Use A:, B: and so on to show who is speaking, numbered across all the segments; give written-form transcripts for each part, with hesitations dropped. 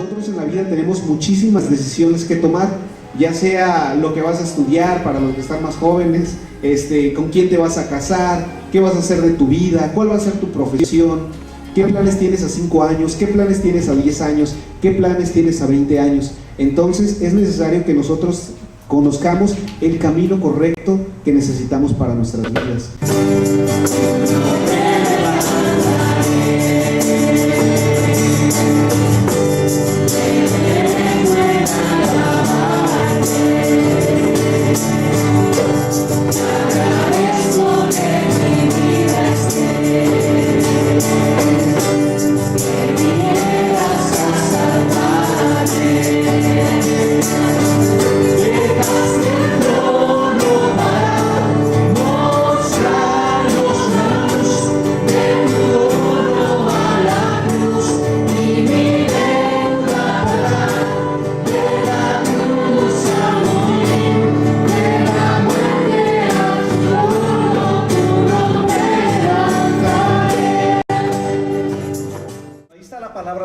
A: Nosotros en la vida tenemos muchísimas decisiones que tomar, ya sea lo que vas a estudiar para los que están más jóvenes, con quién te vas a casar, qué vas a hacer de tu vida, cuál va a ser tu profesión, qué planes tienes a 5 años, qué planes tienes a 10 años, qué planes tienes a 20 años. Entonces es necesario que nosotros conozcamos el camino correcto que necesitamos para nuestras vidas.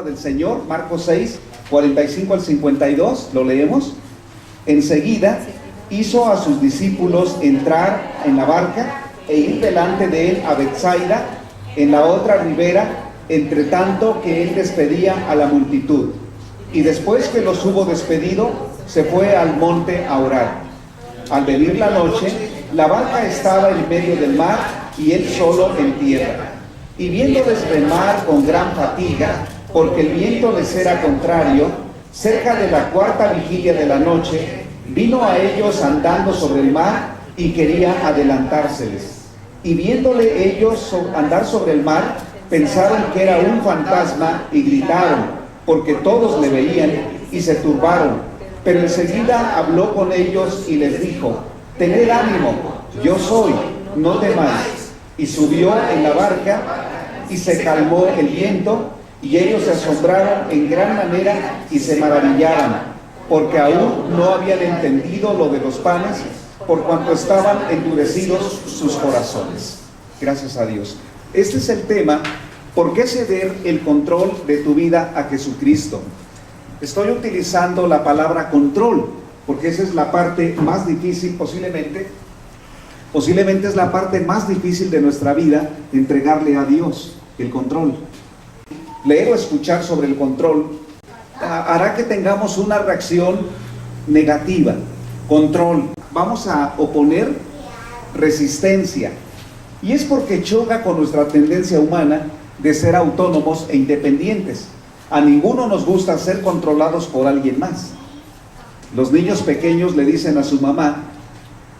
A: Del Señor, Marcos 6, 45 al 52, lo leemos. Enseguida hizo a sus discípulos entrar en la barca e ir delante de él a Betsaida, en la otra ribera, entre tanto que él despedía a la multitud. Y después que los hubo despedido, se fue al monte a orar. Al venir la noche, la barca estaba en medio del mar y él solo en tierra. Y viéndoles remar con gran fatiga, porque el viento les era contrario, cerca de la 4ª vigilia de la noche, vino a ellos andando sobre el mar y quería adelantárseles. Y viéndole ellos andar sobre el mar, pensaron que era un fantasma y gritaron, porque todos le veían y se turbaron. Pero enseguida habló con ellos y les dijo: tened ánimo, yo soy, no temáis. Y subió en la barca y se calmó el viento. Y ellos se asombraron en gran manera y se maravillaron, porque aún no habían entendido lo de los panes, por cuanto estaban endurecidos sus corazones. Gracias a Dios. Este es el tema: ¿por qué ceder el control de tu vida a Jesucristo? Estoy utilizando la palabra control, porque esa es la parte más difícil, posiblemente es la parte más difícil de nuestra vida, entregarle a Dios el control. Leer o escuchar sobre el control hará que tengamos una reacción negativa. Control. Vamos a oponer resistencia. Y es porque choca con nuestra tendencia humana de ser autónomos e independientes. A ninguno nos gusta ser controlados por alguien más. Los niños pequeños le dicen a su mamá: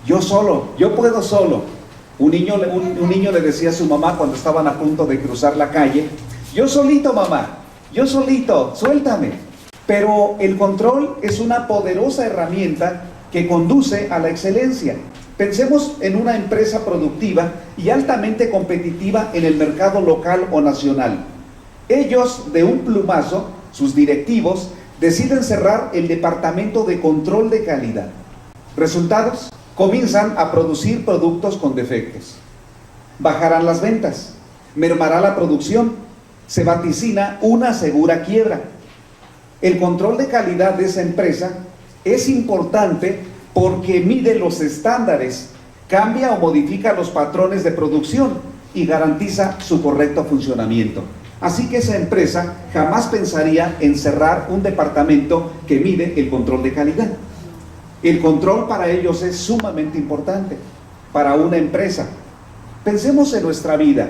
A: yo solo, yo puedo solo. Un niño le decía a su mamá cuando estaban a punto de cruzar la calle: yo solito, mamá, yo solito, suéltame. Pero el control es una poderosa herramienta que conduce a la excelencia. Pensemos en una empresa productiva y altamente competitiva en el mercado local o nacional. Ellos, de un plumazo, sus directivos, deciden cerrar el departamento de control de calidad. ¿Resultados? Comienzan a producir productos con defectos. Bajarán las ventas, mermará la producción, se vaticina una segura quiebra. El control de calidad de esa empresa es importante porque mide los estándares, cambia o modifica los patrones de producción y garantiza su correcto funcionamiento. Así que esa empresa jamás pensaría en cerrar un departamento que mide el control de calidad. El control para ellos es sumamente importante, para una empresa. Pensemos en nuestra vida.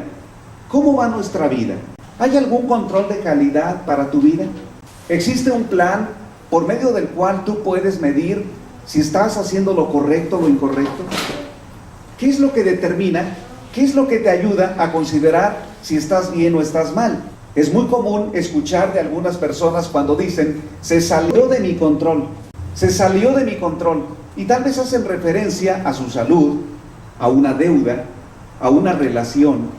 A: ¿Cómo va nuestra vida? ¿Hay algún control de calidad para tu vida? ¿Existe un plan por medio del cual tú puedes medir si estás haciendo lo correcto o lo incorrecto? ¿Qué es lo que determina? ¿Qué es lo que te ayuda a considerar si estás bien o estás mal? Es muy común escuchar de algunas personas cuando dicen: se salió de mi control, se salió de mi control. Y tal vez hacen referencia a su salud, a una deuda, a una relación,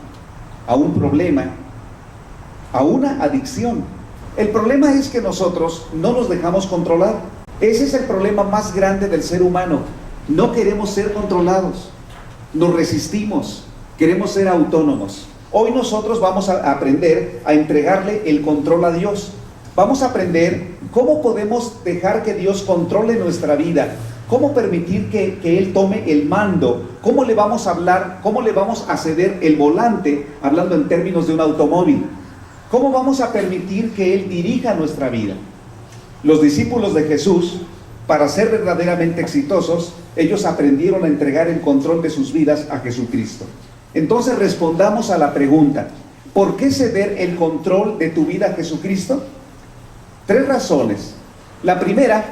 A: a un problema, a una adicción. El problema es que nosotros no nos dejamos controlar. Ese es el problema más grande del ser humano. No queremos ser controlados, nos resistimos, queremos ser autónomos. Hoy nosotros vamos a aprender a entregarle el control a Dios. Vamos a aprender ¿Cómo podemos dejar que Dios controle nuestra vida? ¿Cómo permitir que Él tome el mando? ¿Cómo le vamos a hablar? ¿Cómo le vamos a ceder el volante, hablando en términos de un automóvil? ¿Cómo vamos a permitir que Él dirija nuestra vida? Los discípulos de Jesús, para ser verdaderamente exitosos, ellos aprendieron a entregar el control de sus vidas a Jesucristo. Entonces respondamos a la pregunta: ¿por qué ceder el control de tu vida a Jesucristo? 3 razones. La primera,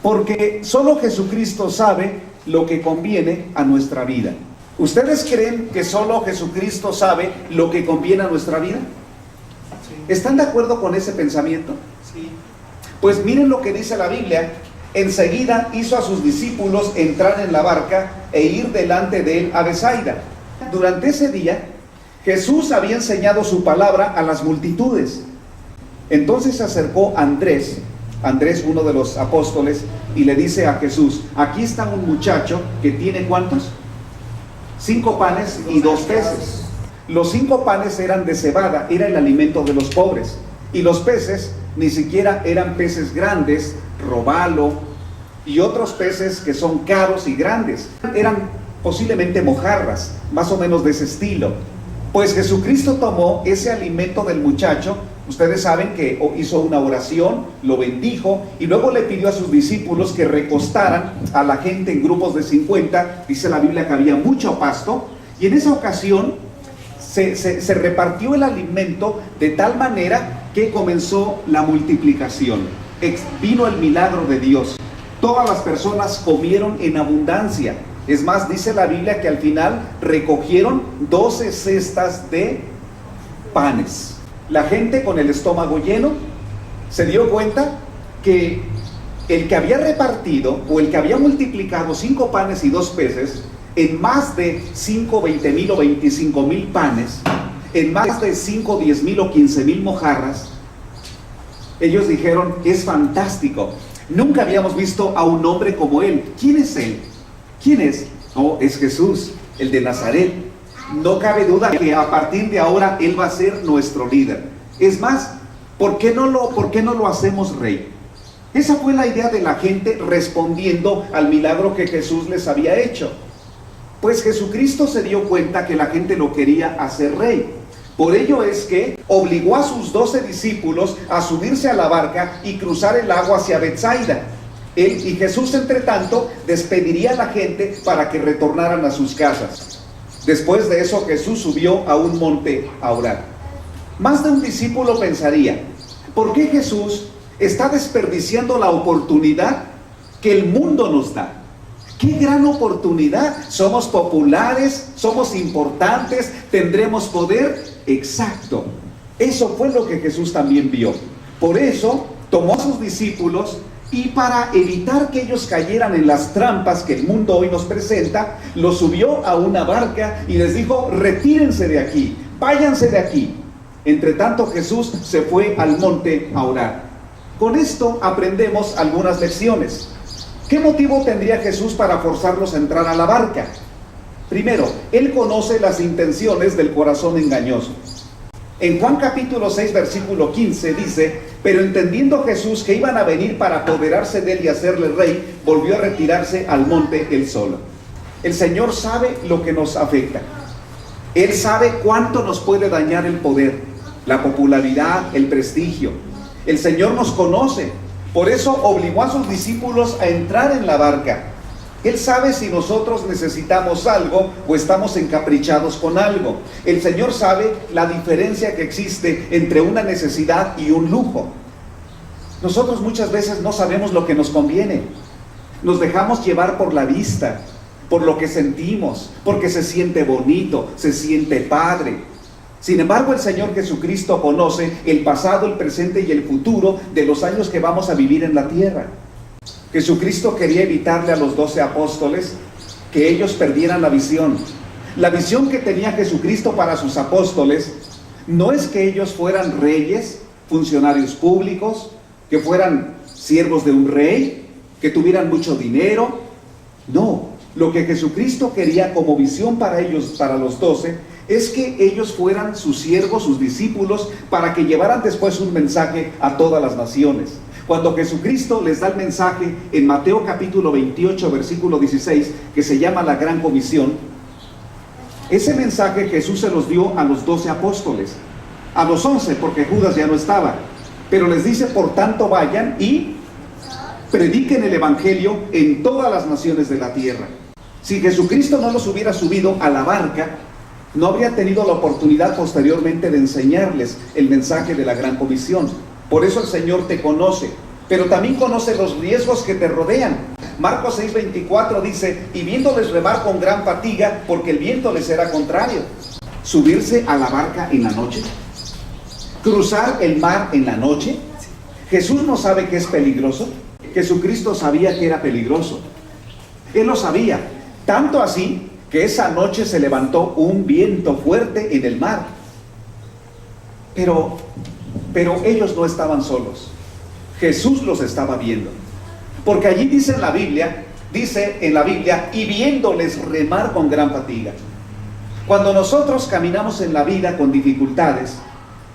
A: porque solo Jesucristo sabe lo que conviene a nuestra vida. ¿Ustedes creen que solo Jesucristo sabe lo que conviene a nuestra vida? Sí. ¿Están de acuerdo con ese pensamiento? Sí. Pues miren lo que dice la Biblia. Enseguida hizo a sus discípulos entrar en la barca e ir delante de él a Betsaida. Durante ese día, Jesús había enseñado su palabra a las multitudes. Entonces se acercó Andrés, uno de los apóstoles, y le dice a Jesús: aquí está un muchacho que tiene ¿cuántos? 5 panes y 2 peces. Los 5 panes eran de cebada, era el alimento de los pobres. Y los peces ni siquiera eran peces grandes, robalo, y otros peces que son caros y grandes. Eran posiblemente mojarras, más o menos de ese estilo. Pues Jesucristo tomó ese alimento del muchacho. Ustedes saben que hizo una oración, lo bendijo y luego le pidió a sus discípulos que recostaran a la gente en grupos de 50. Dice la Biblia que había mucho pasto, y en esa ocasión se repartió el alimento de tal manera que comenzó la multiplicación. Vino el milagro de Dios. Todas las personas comieron en abundancia. Es más, dice la Biblia que al final recogieron 12 cestas de panes. La gente, con el estómago lleno, se dio cuenta que el que había repartido o el que había multiplicado 5 panes y 2 peces en más de 5, 20 mil o 25 mil panes, en más de 5, 10 mil o 15 mil mojarras, ellos dijeron: es fantástico, nunca habíamos visto a un hombre como él. ¿Quién es él? ¿Quién es? No, es Jesús, el de Nazaret. No cabe duda que a partir de ahora Él va a ser nuestro líder. Es más, ¿por qué no lo hacemos rey? Esa fue la idea de la gente respondiendo al milagro que Jesús les había hecho. Pues Jesucristo se dio cuenta que la gente lo quería hacer rey. Por ello es que obligó a sus 12 discípulos a subirse a la barca y cruzar el lago hacia Betsaida. Él y Jesús, entre tanto, despediría a la gente para que retornaran a sus casas. Después de eso, Jesús subió a un monte a orar. Más de un discípulo pensaría: ¿por qué Jesús está desperdiciando la oportunidad que el mundo nos da? ¡Qué gran oportunidad! Somos populares, somos importantes, tendremos poder. Exacto. Eso fue lo que Jesús también vio. Por eso tomó a sus discípulos y, para evitar que ellos cayeran en las trampas que el mundo hoy nos presenta, los subió a una barca y les dijo: retírense de aquí, váyanse de aquí. Entre tanto, Jesús se fue al monte a orar. Con esto aprendemos algunas lecciones. ¿Qué motivo tendría Jesús para forzarlos a entrar a la barca? Primero, Él conoce las intenciones del corazón engañoso. En Juan capítulo 6, versículo 15 dice: pero entendiendo Jesús que iban a venir para apoderarse de él y hacerle rey, volvió a retirarse al monte él solo. El Señor sabe lo que nos afecta. Él sabe cuánto nos puede dañar el poder, la popularidad, el prestigio. El Señor nos conoce. Por eso obligó a sus discípulos a entrar en la barca. Él sabe si nosotros necesitamos algo o estamos encaprichados con algo. El Señor sabe la diferencia que existe entre una necesidad y un lujo. Nosotros muchas veces no sabemos lo que nos conviene. Nos dejamos llevar por la vista, por lo que sentimos, porque se siente bonito, se siente padre. Sin embargo, el Señor Jesucristo conoce el pasado, el presente y el futuro de los años que vamos a vivir en la tierra. Jesucristo quería evitarle a los 12 apóstoles que ellos perdieran la visión. La visión que tenía Jesucristo para sus apóstoles no es que ellos fueran reyes, funcionarios públicos, que fueran siervos de un rey, que tuvieran mucho dinero. No, lo que Jesucristo quería como visión para ellos, para los 12, es que ellos fueran sus siervos, sus discípulos, para que llevaran después un mensaje a todas las naciones. Cuando Jesucristo les da el mensaje en Mateo capítulo 28, versículo 16, que se llama la Gran Comisión, ese mensaje Jesús se los dio a los 12 apóstoles, a los 11, porque Judas ya no estaba, pero les dice: por tanto vayan y prediquen el evangelio en todas las naciones de la tierra. Si Jesucristo no los hubiera subido a la barca, no habría tenido la oportunidad posteriormente de enseñarles el mensaje de la Gran Comisión. Por eso el Señor te conoce, pero también conoce los riesgos que te rodean. Marcos 6:24 dice: y viéndoles remar con gran fatiga, porque el viento les era contrario. Subirse a la barca en la noche, cruzar el mar en la noche. Jesús no sabe que es peligroso. Jesucristo sabía que era peligroso. Él lo sabía, tanto así que esa noche se levantó un viento fuerte en el mar. Pero ellos no estaban solos. Jesús los estaba viendo. Porque allí dice en la Biblia, y viéndoles remar con gran fatiga. Cuando nosotros caminamos en la vida con dificultades,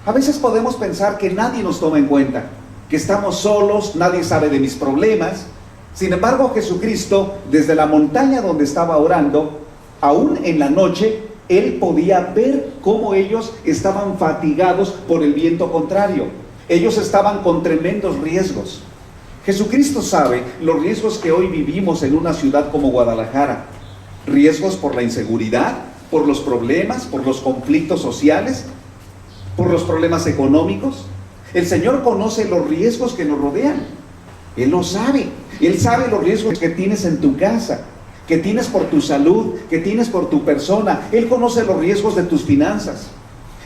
A: a veces podemos pensar que nadie nos toma en cuenta, que estamos solos, nadie sabe de mis problemas. Sin embargo, Jesucristo, desde la montaña donde estaba orando, aún en la noche, Él podía ver cómo ellos estaban fatigados por el viento contrario. Ellos estaban con tremendos riesgos. Jesucristo sabe los riesgos que hoy vivimos en una ciudad como Guadalajara. Riesgos por la inseguridad, por los problemas, por los conflictos sociales, por los problemas económicos. El Señor conoce los riesgos que nos rodean. Él lo sabe. Él sabe los riesgos que tienes en tu casa, que tienes por tu salud, que tienes por tu persona. Él conoce los riesgos de tus finanzas.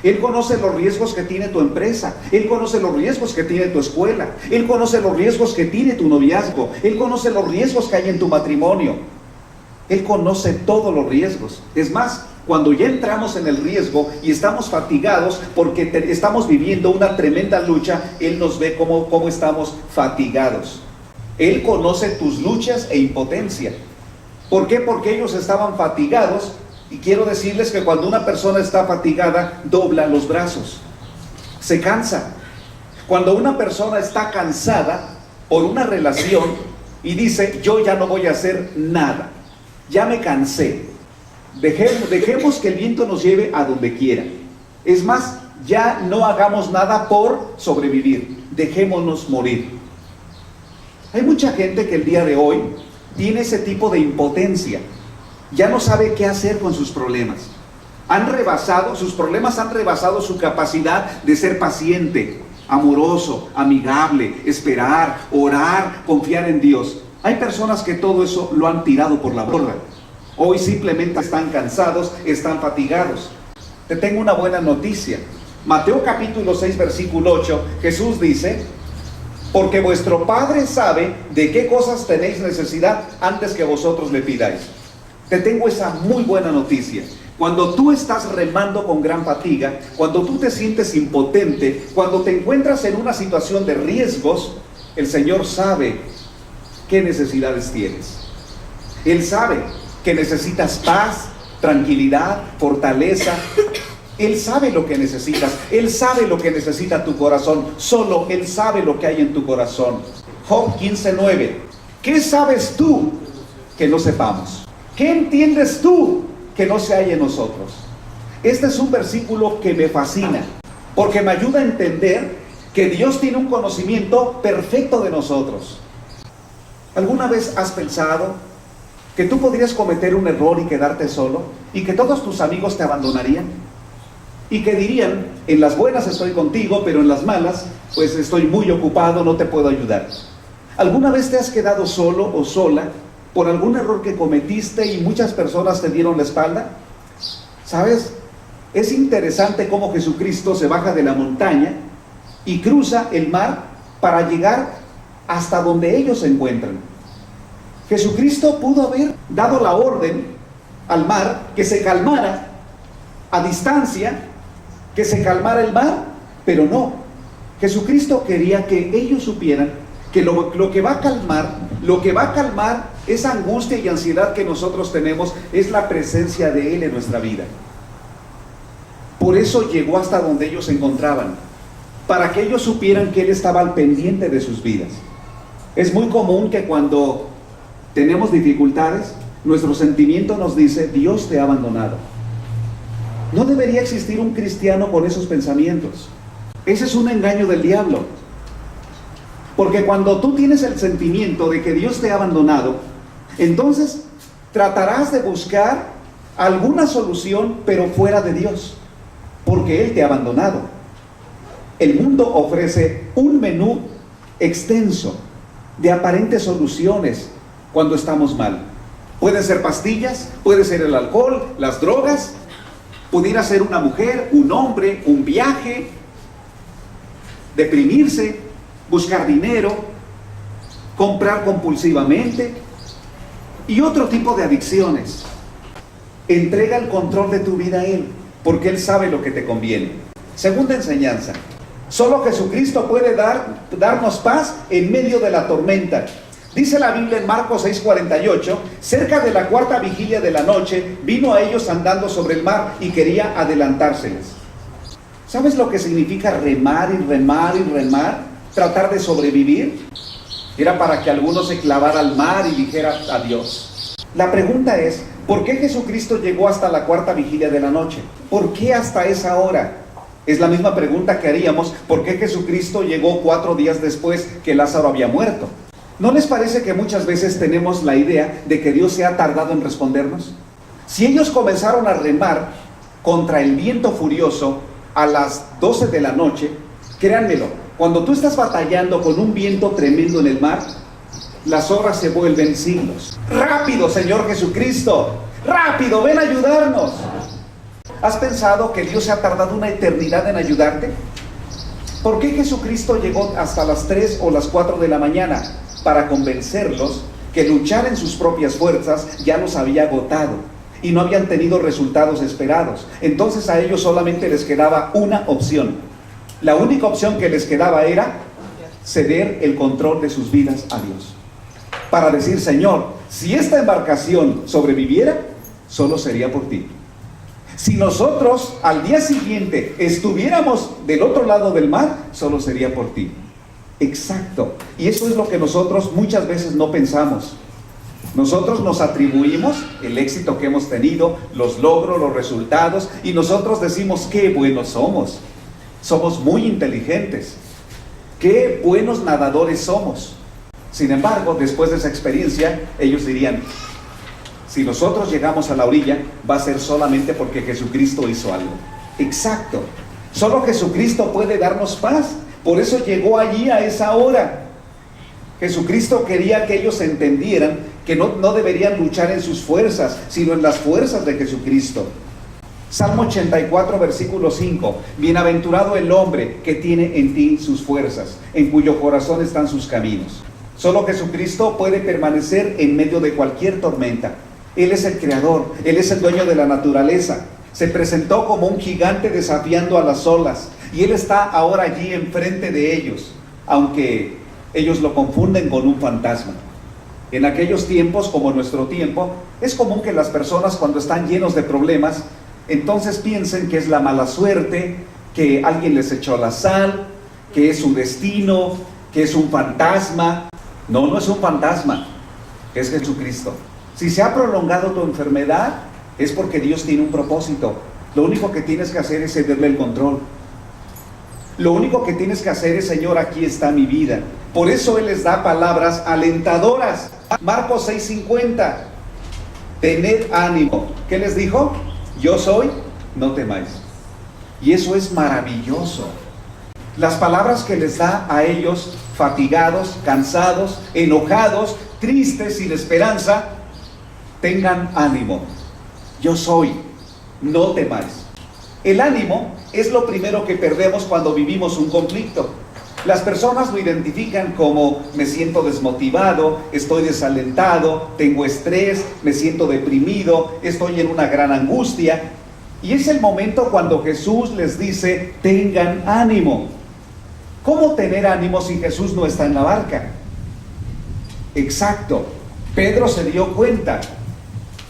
A: Él conoce los riesgos que tiene tu empresa. Él conoce los riesgos que tiene tu escuela. Él conoce los riesgos que tiene tu noviazgo. Él conoce los riesgos que hay en tu matrimonio. Él conoce todos los riesgos. Es más, cuando ya entramos en el riesgo y estamos fatigados porque estamos viviendo una tremenda lucha, Él nos ve cómo estamos fatigados. Él conoce tus luchas e impotencia. ¿Por qué? Porque ellos estaban fatigados. Y quiero decirles que cuando una persona está fatigada, dobla los brazos, se cansa. Cuando una persona está cansada por una relación y dice: yo ya no voy a hacer nada, ya me cansé, dejemos que el viento nos lleve a donde quiera. Es más, ya no hagamos nada por sobrevivir, dejémonos morir. Hay mucha gente que el día de hoy tiene ese tipo de impotencia. Ya no sabe qué hacer con sus problemas. Sus problemas han rebasado su capacidad de ser paciente, amoroso, amigable, esperar, orar, confiar en Dios. Hay personas que todo eso lo han tirado por la borda. Hoy simplemente están cansados, están fatigados. Te tengo una buena noticia. Mateo capítulo 6, versículo 8, Jesús dice: porque vuestro Padre sabe de qué cosas tenéis necesidad antes que vosotros le pidáis. Te tengo esa muy buena noticia. Cuando tú estás remando con gran fatiga, cuando tú te sientes impotente, cuando te encuentras en una situación de riesgos, el Señor sabe qué necesidades tienes. Él sabe que necesitas paz, tranquilidad, fortaleza. Él sabe lo que necesitas. Él sabe lo que necesita tu corazón. Solo Él sabe lo que hay en tu corazón. Job 15:9. ¿Qué sabes tú que no sepamos? ¿Qué entiendes tú que no se halla en nosotros? Este es un versículo que me fascina, porque me ayuda a entender que Dios tiene un conocimiento perfecto de nosotros. ¿Alguna vez has pensado que tú podrías cometer un error y quedarte solo? ¿Y que todos tus amigos te abandonarían? Y que dirían: en las buenas estoy contigo, pero en las malas, pues estoy muy ocupado, no te puedo ayudar. ¿Alguna vez te has quedado solo o sola por algún error que cometiste y muchas personas te dieron la espalda? ¿Sabes? Es interesante cómo Jesucristo se baja de la montaña y cruza el mar para llegar hasta donde ellos se encuentran. Jesucristo pudo haber dado la orden al mar que se calmara a distancia, que se calmara el mar, pero no. Jesucristo quería que ellos supieran que lo que va a calmar esa angustia y ansiedad que nosotros tenemos es la presencia de Él en nuestra vida. Por eso llegó hasta donde ellos se encontraban. para que ellos supieran que Él estaba al pendiente de sus vidas. Es muy común que cuando tenemos dificultades, nuestro sentimiento nos dice: Dios te ha abandonado. No debería existir un cristiano con esos pensamientos. Ese es un engaño del diablo. Porque cuando tú tienes el sentimiento de que Dios te ha abandonado, entonces tratarás de buscar alguna solución, pero fuera de Dios, porque Él te ha abandonado. El mundo ofrece un menú extenso de aparentes soluciones cuando estamos mal. Pueden ser pastillas, puede ser el alcohol, las drogas, pudiera ser una mujer, un hombre, un viaje, deprimirse, buscar dinero, comprar compulsivamente y otro tipo de adicciones. Entrega el control de tu vida a Él, porque Él sabe lo que te conviene. Segunda enseñanza: solo Jesucristo puede darnos paz en medio de la tormenta. Dice la Biblia en Marcos 6:48, cerca de la cuarta vigilia de la noche, vino a ellos andando sobre el mar y quería adelantárseles. ¿Sabes lo que significa remar y remar y remar? Tratar de sobrevivir. Era para que alguno se clavara al mar y dijera adiós. La pregunta es: ¿por qué Jesucristo llegó hasta la cuarta vigilia de la noche? ¿Por qué hasta esa hora? Es la misma pregunta que haríamos: ¿por qué Jesucristo llegó 4 días después que Lázaro había muerto? ¿No les parece que muchas veces tenemos la idea de que Dios se ha tardado en respondernos? Si ellos comenzaron a remar contra el viento furioso a las 12 de la noche, créanmelo, cuando tú estás batallando con un viento tremendo en el mar, las horas se vuelven siglos. ¡Rápido, Señor Jesucristo! ¡Rápido, ven a ayudarnos! ¿Has pensado que Dios se ha tardado una eternidad en ayudarte? ¿Por qué Jesucristo llegó hasta las 3 o las 4 de la mañana? Para convencerlos que luchar en sus propias fuerzas ya los había agotado y no habían tenido resultados esperados. Entonces a ellos solamente les quedaba una opción. La única opción que les quedaba era ceder el control de sus vidas a Dios. Para decir: Señor, si esta embarcación sobreviviera, solo sería por ti. Si nosotros al día siguiente estuviéramos del otro lado del mar, solo sería por ti. Exacto. Y eso es lo que nosotros muchas veces no pensamos. Nosotros nos atribuimos el éxito que hemos tenido, los logros, los resultados, y nosotros decimos: qué buenos somos. Somos muy inteligentes. Qué buenos nadadores somos. Sin embargo, después de esa experiencia, ellos dirían: si nosotros llegamos a la orilla, va a ser solamente porque Jesucristo hizo algo. Exacto. Solo Jesucristo puede darnos paz. Por eso llegó allí a esa hora. Jesucristo quería que ellos entendieran que no deberían luchar en sus fuerzas, sino en las fuerzas de Jesucristo. Salmo 84, versículo 5. Bienaventurado el hombre que tiene en ti sus fuerzas, en cuyo corazón están sus caminos. Solo Jesucristo puede permanecer en medio de cualquier tormenta. Él es el creador, Él es el dueño de la naturaleza. Se presentó como un gigante desafiando a las olas, y Él está ahora allí enfrente de ellos, aunque ellos lo confunden con un fantasma. En aquellos tiempos, como nuestro tiempo, es común que las personas, cuando están llenos de problemas, entonces piensen que es la mala suerte, que alguien les echó la sal, que es su destino, que es un fantasma. No, no es un fantasma, es Jesucristo. Si se ha prolongado tu enfermedad, es porque Dios tiene un propósito. Lo único que tienes que hacer es cederle el control. Lo único que tienes que hacer es: Señor, aquí está mi vida. Por eso Él les da palabras alentadoras. Marcos 6:50. Tened ánimo. ¿Qué les dijo? Yo soy, no temáis. Y eso es maravilloso. Las palabras que les da a ellos, fatigados, cansados, enojados, tristes, sin esperanza: tengan ánimo. Yo soy, no temáis. El ánimo es lo primero que perdemos cuando vivimos un conflicto. Las personas lo identifican como: me siento desmotivado, estoy desalentado, tengo estrés, me siento deprimido, estoy en una gran angustia. Y es el momento cuando Jesús les dice: tengan ánimo. ¿Cómo tener ánimo si Jesús no está en la barca? Exacto. Pedro se dio cuenta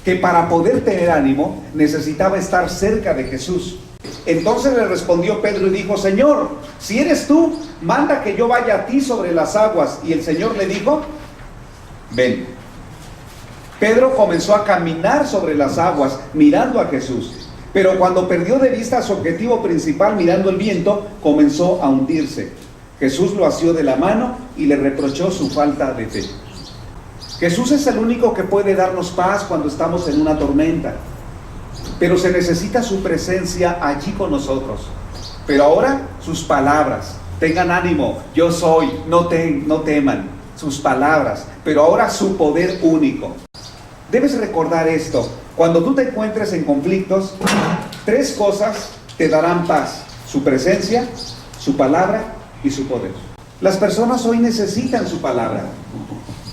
A: que para poder tener ánimo necesitaba estar cerca de Jesús. Entonces le respondió Pedro y dijo: Señor, si eres tú, manda que yo vaya a ti sobre las aguas. Y el Señor le dijo: ven. Pedro comenzó a caminar sobre las aguas mirando a Jesús, pero cuando perdió de vista su objetivo principal mirando el viento, comenzó a hundirse. Jesús lo asió de la mano y le reprochó su falta de fe. Jesús es el único que puede darnos paz cuando estamos en una tormenta, pero se necesita su presencia allí con nosotros. Pero ahora sus palabras: tengan ánimo, yo soy, no teman. Sus palabras, pero ahora su poder único. Debes recordar esto: cuando tú te encuentres en conflictos, 3 cosas te darán paz: su presencia, su palabra y su poder. Las personas hoy necesitan su palabra.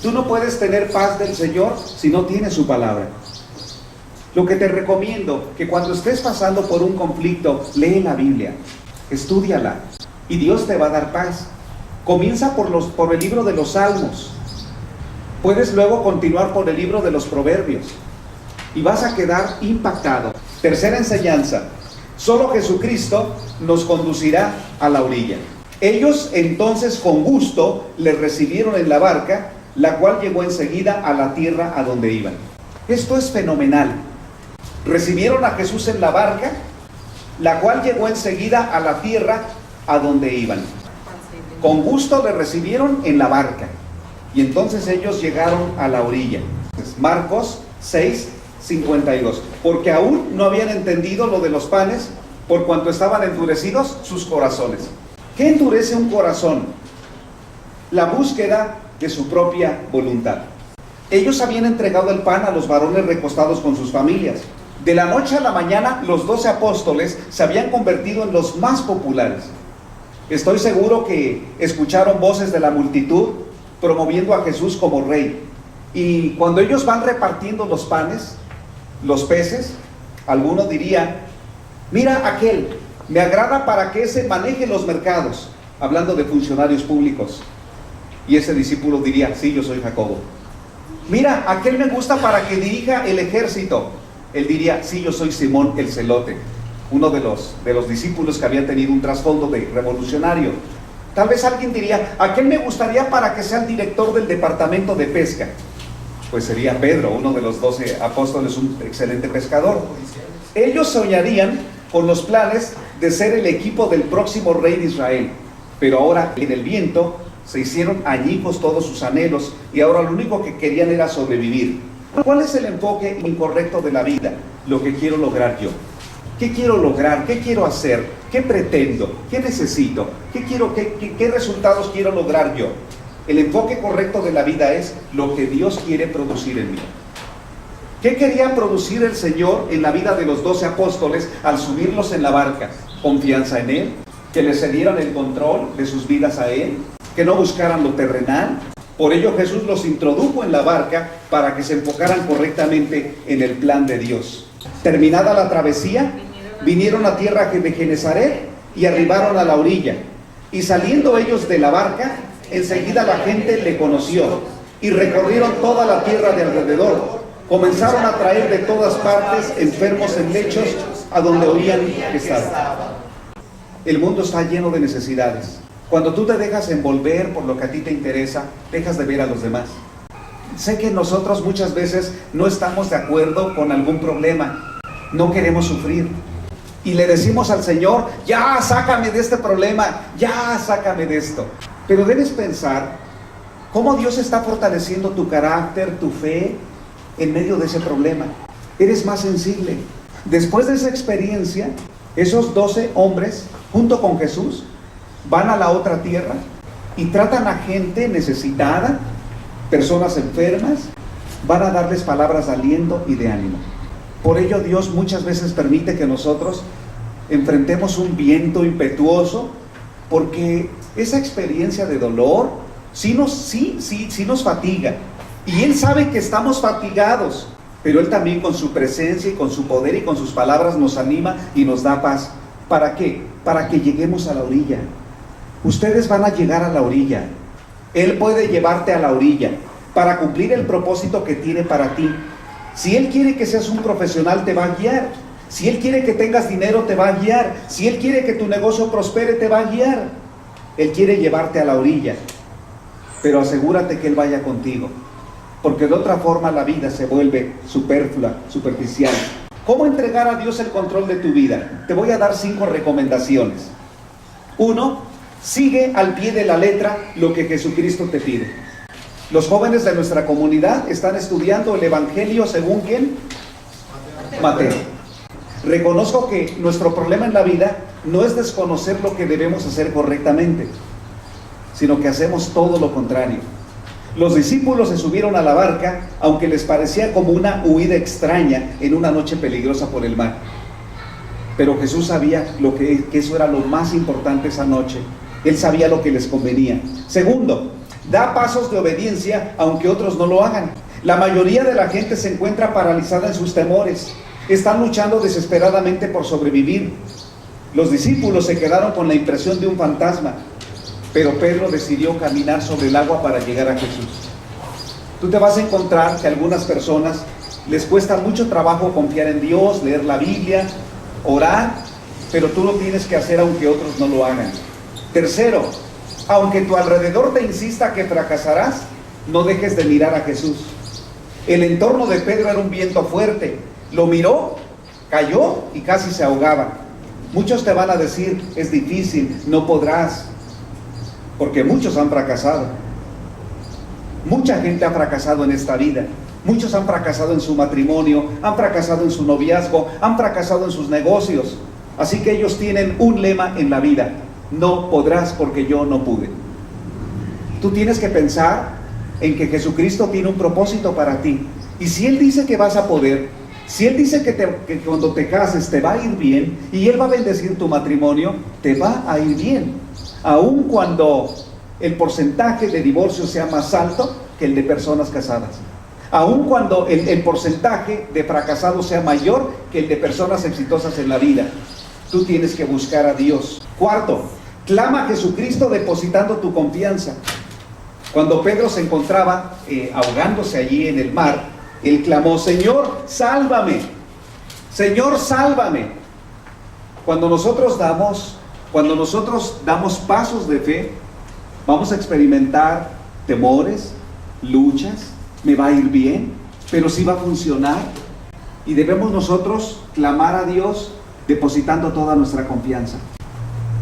A: Tú no puedes tener paz del Señor si no tienes su palabra. Lo que te recomiendo, que cuando estés pasando por un conflicto, lee la Biblia, estúdiala, y Dios te va a dar paz. Comienza por el libro de los Salmos. Puedes luego continuar por el libro de los Proverbios y vas a quedar impactado. Tercera enseñanza: solo Jesucristo nos conducirá a la orilla. Ellos entonces con gusto le recibieron en la barca, la cual llegó enseguida a la tierra a donde iban. Esto es fenomenal. Recibieron a Jesús en la barca, la cual llegó enseguida a la tierra a donde iban. Con gusto le recibieron en la barca. Y entonces ellos llegaron a la orilla. Marcos 6:52. Porque aún no habían entendido lo de los panes, por cuanto estaban endurecidos sus corazones. ¿Qué endurece un corazón? La búsqueda de su propia voluntad. Ellos habían entregado el pan a los varones recostados con sus familias. De la noche a la mañana, los 12 apóstoles se habían convertido en los más populares. Estoy seguro que escucharon voces de la multitud promoviendo a Jesús como rey. Y cuando ellos van repartiendo los panes, los peces, alguno diría: mira aquel, me agrada para que ese maneje los mercados, hablando de funcionarios públicos. Y ese discípulo diría: sí, yo soy Jacobo. Mira, aquel me gusta para que dirija el ejército. Él diría: sí, yo soy Simón el celote, uno de los discípulos que había tenido un trasfondo de revolucionario. Tal vez alguien diría: aquel me gustaría para que sea el director del departamento de pesca. Pues sería Pedro, uno de los 12 apóstoles, un excelente pescador. Ellos soñarían con los planes de ser el equipo del próximo rey de Israel, pero ahora en el viento se hicieron añicos todos sus anhelos y ahora lo único que querían era sobrevivir. ¿Cuál es el enfoque incorrecto de la vida? Lo que quiero lograr yo. ¿Qué quiero lograr? ¿Qué quiero hacer? ¿Qué pretendo? ¿Qué necesito? ¿Qué resultados quiero lograr yo? El enfoque correcto de la vida es lo que Dios quiere producir en mí. ¿Qué quería producir el Señor en la vida de los 12 apóstoles al subirlos en la barca? Confianza en Él, que le cedieran el control de sus vidas a Él, que no buscaran lo terrenal. Por ello Jesús los introdujo en la barca para que se enfocaran correctamente en el plan de Dios. Terminada la travesía, vinieron a tierra de Genesaret y arribaron a la orilla. Y saliendo ellos de la barca, enseguida la gente le conoció y recorrieron toda la tierra de alrededor. Comenzaron a traer de todas partes enfermos en lechos a donde oían que estaba. El mundo está lleno de necesidades. Cuando tú te dejas envolver por lo que a ti te interesa, dejas de ver a los demás. Sé que nosotros muchas veces no estamos de acuerdo con algún problema, no queremos sufrir. Y le decimos al Señor: ya, sácame de este problema, ya, sácame de esto. Pero debes pensar cómo Dios está fortaleciendo tu carácter, tu fe, en medio de ese problema. Eres más sensible. Después de esa experiencia, esos 12 hombres, junto con Jesús, van a la otra tierra y tratan a gente necesitada, personas enfermas, van a darles palabras de aliento y de ánimo. Por ello Dios muchas veces permite que nosotros enfrentemos un viento impetuoso, porque esa experiencia de dolor sí nos fatiga. Y Él sabe que estamos fatigados, pero Él también con su presencia y con su poder y con sus palabras nos anima y nos da paz. ¿Para qué? Para que lleguemos a la orilla. Ustedes van a llegar a la orilla. Él puede llevarte a la orilla para cumplir el propósito que tiene para ti. Si Él quiere que seas un profesional, te va a guiar. Si Él quiere que tengas dinero, te va a guiar. Si Él quiere que tu negocio prospere, te va a guiar. Él quiere llevarte a la orilla, pero asegúrate que Él vaya contigo, porque de otra forma la vida se vuelve superflua, superficial. ¿Cómo entregar a Dios el control de tu vida? Te voy a dar 5 recomendaciones. 1, sigue al pie de la letra lo que Jesucristo te pide. Los jóvenes de nuestra comunidad están estudiando el Evangelio según ¿quién? Mateo. Reconozco que nuestro problema en la vida no es desconocer lo que debemos hacer correctamente, sino que hacemos todo lo contrario. Los discípulos se subieron a la barca, aunque les parecía como una huida extraña en una noche peligrosa por el mar. Pero Jesús sabía que eso era lo más importante esa noche. Él sabía lo que les convenía. Segundo, da pasos de obediencia aunque otros no lo hagan. La mayoría de la gente se encuentra paralizada en sus temores. Están luchando desesperadamente por sobrevivir. Los discípulos se quedaron con la impresión de un fantasma, pero Pedro decidió caminar sobre el agua para llegar a Jesús. Tú te vas a encontrar que a algunas personas les cuesta mucho trabajo confiar en Dios, leer la Biblia, orar, pero tú lo tienes que hacer aunque otros no lo hagan. Tercero, aunque tu alrededor te insista que fracasarás, no dejes de mirar a Jesús. El entorno de Pedro era un viento fuerte. Lo miró, cayó y casi se ahogaba. Muchos te van a decir, es difícil, no podrás, porque muchos han fracasado. Mucha gente ha fracasado en esta vida. Muchos han fracasado en su matrimonio, han fracasado en su noviazgo, han fracasado en sus negocios. Así que ellos tienen un lema en la vida: no podrás porque yo no pude. Tú tienes que pensar en que Jesucristo tiene un propósito para ti. Y si Él dice que vas a poder, si Él dice que cuando te cases te va a ir bien, y Él va a bendecir tu matrimonio, te va a ir bien. Aun cuando el porcentaje de divorcio sea más alto que el de personas casadas. Aun cuando el porcentaje de fracasados sea mayor que el de personas exitosas en la vida. Tú tienes que buscar a Dios. Cuarto, clama a Jesucristo depositando tu confianza. Cuando Pedro se encontraba ahogándose allí en el mar, él clamó: Señor, sálvame. Señor, sálvame. Cuando nosotros damos pasos de fe, vamos a experimentar temores, luchas. ¿Me va a ir bien? ¿Pero sí va a funcionar? Y debemos nosotros clamar a Dios depositando toda nuestra confianza.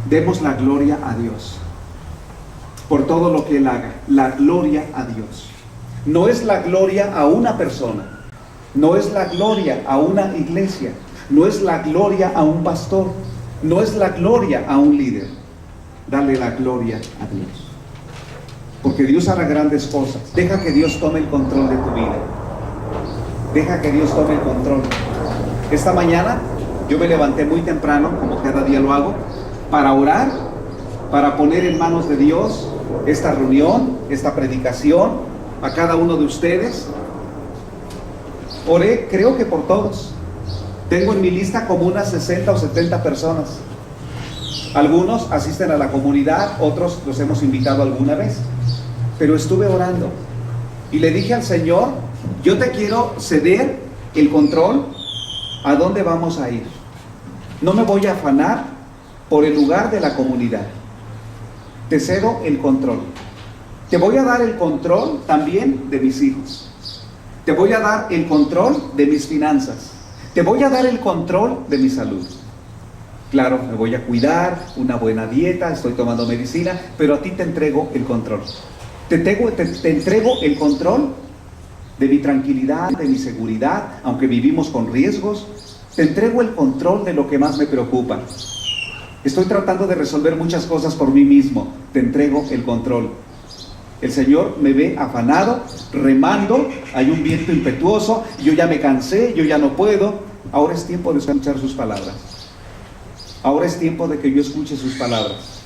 A: Demos la gloria a Dios por todo lo que Él haga. La gloria a Dios. No es la gloria a una persona, no es la gloria a una iglesia, no es la gloria a un pastor, no es la gloria a un líder. Dale la gloria a Dios, porque Dios hará grandes cosas. Deja que Dios tome el control de tu vida. Deja que Dios tome el control. Esta mañana yo me levanté muy temprano, como cada día lo hago, para orar, para poner en manos de Dios esta reunión, esta predicación, a cada uno de ustedes. Oré, creo que por todos. Tengo en mi lista como unas 60 o 70 personas. Algunos asisten a la comunidad, otros los hemos invitado alguna vez. Pero estuve orando y le dije al Señor: yo te quiero ceder el control a dónde vamos a ir. No me voy a afanar por el lugar de la comunidad. Te cedo el control. Te voy a dar el control también de mis hijos. Te voy a dar el control de mis finanzas. Te voy a dar el control de mi salud. Claro, me voy a cuidar, una buena dieta, estoy tomando medicina, pero a ti te entrego el control. Te entrego el control de mi tranquilidad, de mi seguridad, aunque vivimos con riesgos. Te entrego el control de lo que más me preocupa. Estoy tratando de resolver muchas cosas por mí mismo. Te entrego el control. El Señor me ve afanado, remando, hay un viento impetuoso, yo ya me cansé, yo ya no puedo. Ahora es tiempo de escuchar sus palabras. Ahora es tiempo de que yo escuche sus palabras.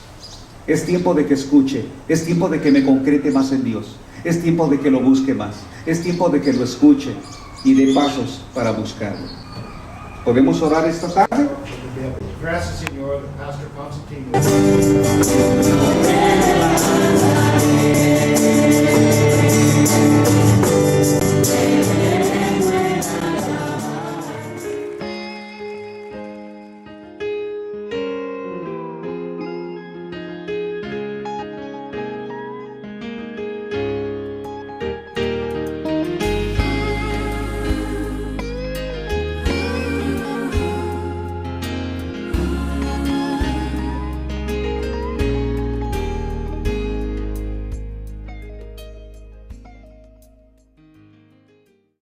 A: Es tiempo de que escuche, es tiempo de que me concrete más en Dios. Es tiempo de que lo busque más, es tiempo de que lo escuche y dé pasos para buscarlo. ¿Podemos orar esta tarde?
B: Gracias, Señor, Pastor Constantino.